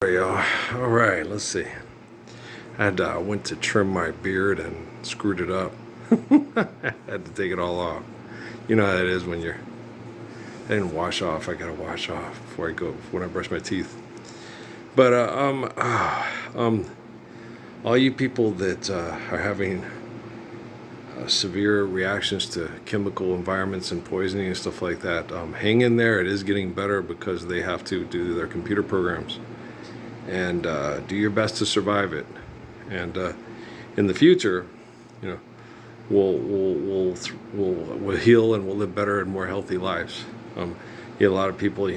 All right, let's see. I went to trim my beard and screwed it up. I had to take it all off. You know how it is when I didn't wash off. I gotta wash off before I go when I brush my teeth. But all you people that are having severe reactions to chemical environments and poisoning and stuff like that, hang in there. It is getting better because they have to do their computer programs and do your best to survive it. And in the future, you know, we'll heal and we'll live better and more healthy lives. A lot of people,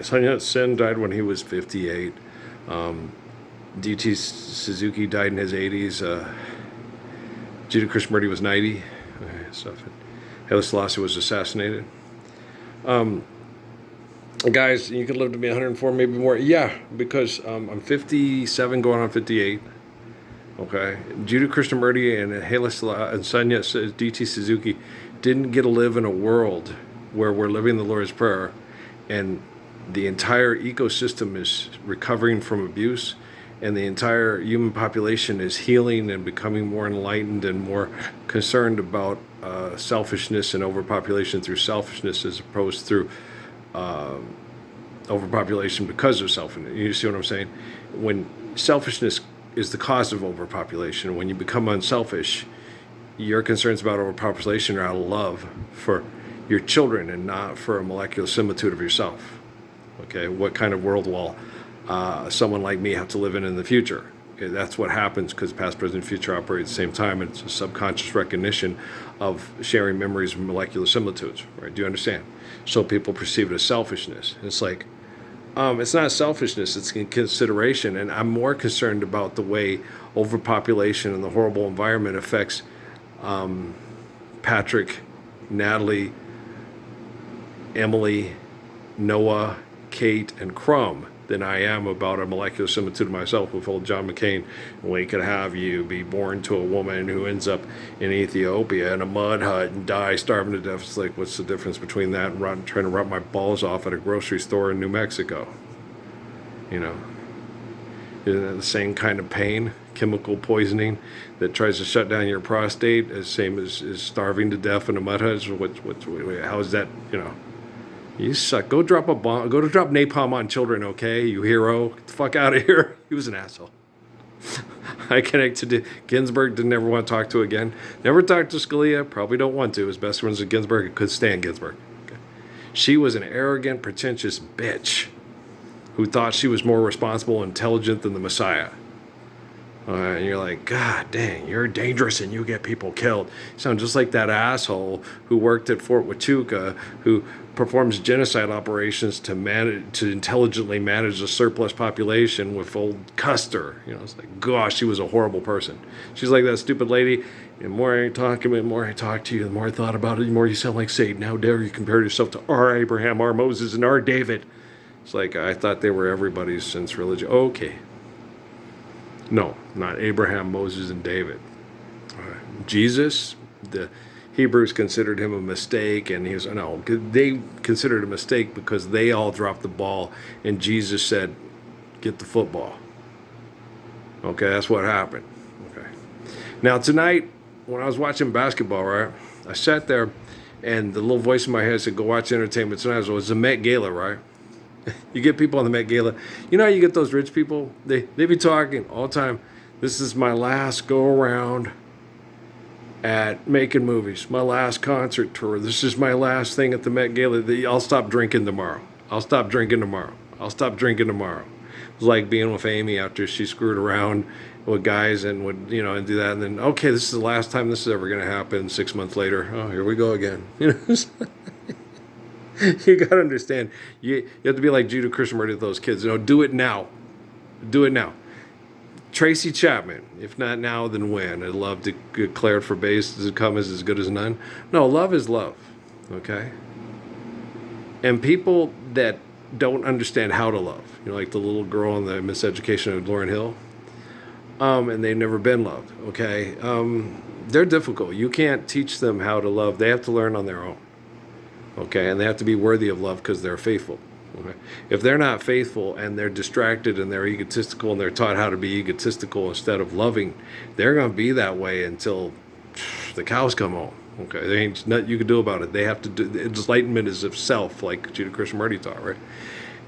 Sun Sen died when he was 58. D.T. Suzuki died in his 80s. Judah Krishnamurti was 90. Stuff. Haile Selassie was assassinated. Guys, you could live to be 104, maybe more. Yeah, because I'm 57 going on 58. Okay, Judah Krishnamurti and Haile Selassie and Sun D.T. Suzuki didn't get to live in a world where we're living the Lord's Prayer and the entire ecosystem is recovering from abuse and the entire human population is healing and becoming more enlightened and more concerned about selfishness and overpopulation through selfishness as opposed through overpopulation because of selfishness. You see what I'm saying? When selfishness is the cause of overpopulation, when you become unselfish, your concerns about overpopulation are out of love for your children and not for a molecular similitude of yourself. Okay, what kind of world will someone like me have to live in the future? Okay, that's what happens because past, present, future operate at the same time. And it's a subconscious recognition of sharing memories of molecular similitudes. Right? Do you understand? So people perceive it as selfishness. It's like, it's not selfishness, it's consideration. And I'm more concerned about the way overpopulation and the horrible environment affects Patrick, Natalie, Emily, Noah, Kate, and Crumb than I am about a molecular similitude of myself with old John McCain. We could have you be born to a woman who ends up in Ethiopia in a mud hut and die starving to death. It's like, what's the difference between that and trying to rub my balls off at a grocery store in New Mexico? You know, isn't that the same kind of pain? Chemical poisoning that tries to shut down your prostate, as same as starving to death in a mud hut. How is that? You suck. Go drop a bomb. Go to drop napalm on children, okay? You hero. Get the fuck out of here. He was an asshole. I connected to Ginsburg. Didn't ever want to talk to again. Never talked to Scalia. Probably don't want to. His best friends with Ginsburg. Could stand Ginsburg. Okay. She was an arrogant, pretentious bitch who thought she was more responsible and intelligent than the Messiah. And you're like, God dang, you're dangerous and you get people killed. You sound just like that asshole who worked at Fort Huachuca, who performs genocide operations to intelligently manage a surplus population with old Custer. It's like, gosh, she was a horrible person. She's like that stupid lady. The more I talk to you, the more I talk to you, the more I thought about it, the more you sound like Satan. How dare you compare yourself to our Abraham, our Moses, and our David? It's like, I thought they were everybody's since religion. Okay. No, not Abraham, Moses, and David. Jesus, the Hebrews considered him a mistake, and they considered a mistake because they all dropped the ball, and Jesus said, get the football. Okay, that's what happened. Okay. Now tonight, when I was watching basketball, right, I sat there, and the little voice in my head said, go watch entertainment tonight. So it was the Met Gala, right? You get people on the Met Gala. You know how you get those rich people? They be talking all the time. This is my last go around at making movies. My last concert tour. This is my last thing at the Met Gala. I'll stop drinking tomorrow. I'll stop drinking tomorrow. I'll stop drinking tomorrow. It was like being with Amy after she screwed around with guys and would, and do that. And then, okay, this is the last time this is ever going to happen. 6 months later, oh, here we go again. You got to understand, you have to be like Judah Krishnamurti with those kids. Do it now. Do it now. Tracy Chapman, if not now, then when? I'd love to declare for base to come as good as none. No, love is love, okay? And people that don't understand how to love, like the little girl in the Miseducation of Lauryn Hill, and they've never been loved, okay? They're difficult. You can't teach them how to love. They have to learn on their own. Okay, and they have to be worthy of love because they're faithful. Okay? If they're not faithful and they're distracted and they're egotistical and they're taught how to be egotistical instead of loving, they're going to be that way until the cows come home. Okay, there ain't nothing you can do about it. They have to do enlightenment is of self, like Judah Krishnamurti taught, right?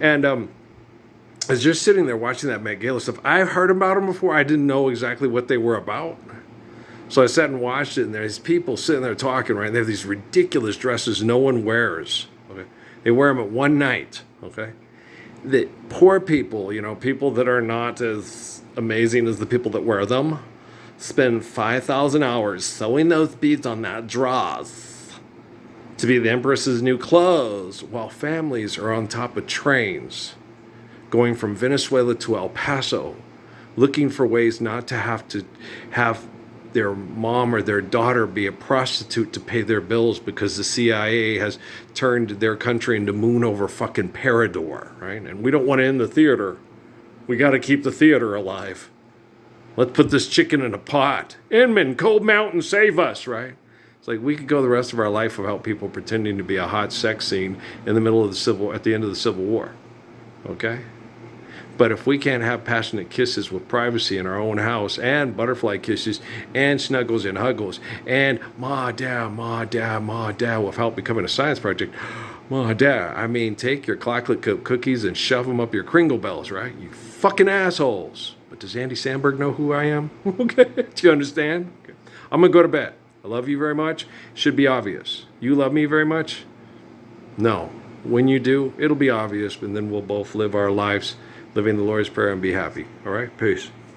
And I was just sitting there watching that Met Gala stuff. I've heard about them before. I didn't know exactly what they were about. So I sat and watched it, and there's people sitting there talking, right? They have these ridiculous dresses no one wears. Okay, they wear them at one night. Okay, the poor people, people that are not as amazing as the people that wear them, spend 5,000 hours sewing those beads on that dress to be the Empress's new clothes, while families are on top of trains going from Venezuela to El Paso, looking for ways not to have their mom or their daughter be a prostitute to pay their bills because the CIA has turned their country into moon over fucking Parador, right? And we don't want to end the theater. We got to keep the theater alive. Let's put this chicken in a pot. Inman, Cold Mountain, save us, right? It's like we could go the rest of our life without people pretending to be a hot sex scene in the middle of at the end of the Civil War, okay? But if we can't have passionate kisses with privacy in our own house, and butterfly kisses, and snuggles and huggles, and ma, dad, without becoming a science project, ma, dad, I mean, take your chocolate chip cookies and shove them up your Kringle Bells, right? You fucking assholes. But does Andy Samberg know who I am? Okay, do you understand? Okay. I'm going to go to bed. I love you very much. Should be obvious. You love me very much? No. When you do, it'll be obvious, and then we'll both live our lives living the Lord's Prayer and be happy. All right? Peace.